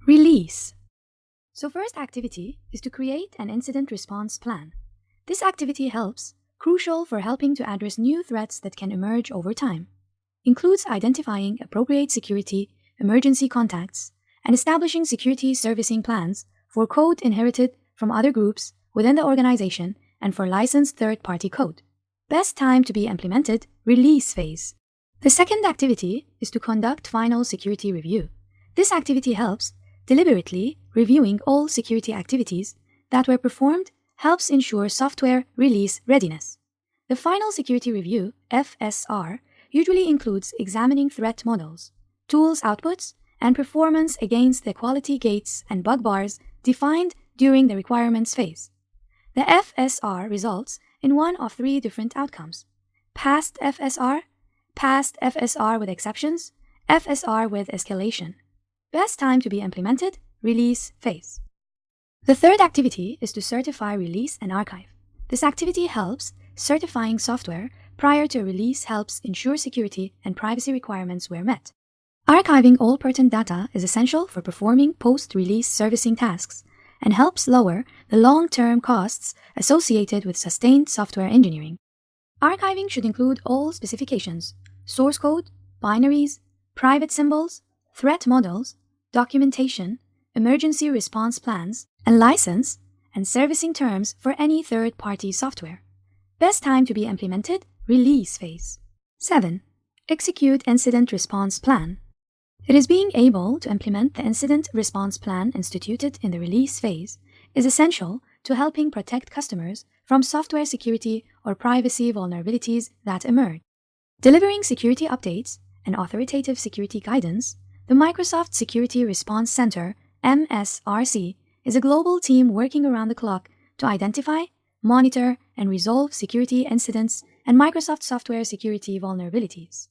Release. So first activity is to create an incident response plan. This activity crucial for helping to address new threats that can emerge over time. Includes identifying appropriate security, emergency contacts, and establishing security servicing plans for code inherited from other groups within the organization and for licensed third-party code. Best time to be implemented, release phase. The second activity is to conduct final security review. This activity helps deliberately reviewing all security activities that were performed helps ensure software release readiness. The final security review, FSR, usually includes examining threat models, tools outputs, and performance against the quality gates and bug bars defined during the requirements phase. The FSR results in one of three different outcomes: passed FSR with exceptions, FSR with escalation. Best time to be implemented, release phase. The third activity is to certify, release, and archive. This activity helps certifying software prior to release helps ensure security and privacy requirements were met. Archiving all pertinent data is essential for performing post-release servicing tasks and helps lower the long-term costs associated with sustained software engineering. Archiving should include all specifications, source code, binaries, private symbols, threat models, documentation, emergency response plans, and license and servicing terms for any third-party software. Best time to be implemented, release phase. 7. Execute incident response plan. It is being able to implement the incident response plan instituted in the release phase is essential to helping protect customers from software security or privacy vulnerabilities that emerge. Delivering security updates and authoritative security guidance, the Microsoft Security Response Center, MSRC, is a global team working around the clock to identify, monitor, and resolve security incidents and Microsoft software security vulnerabilities.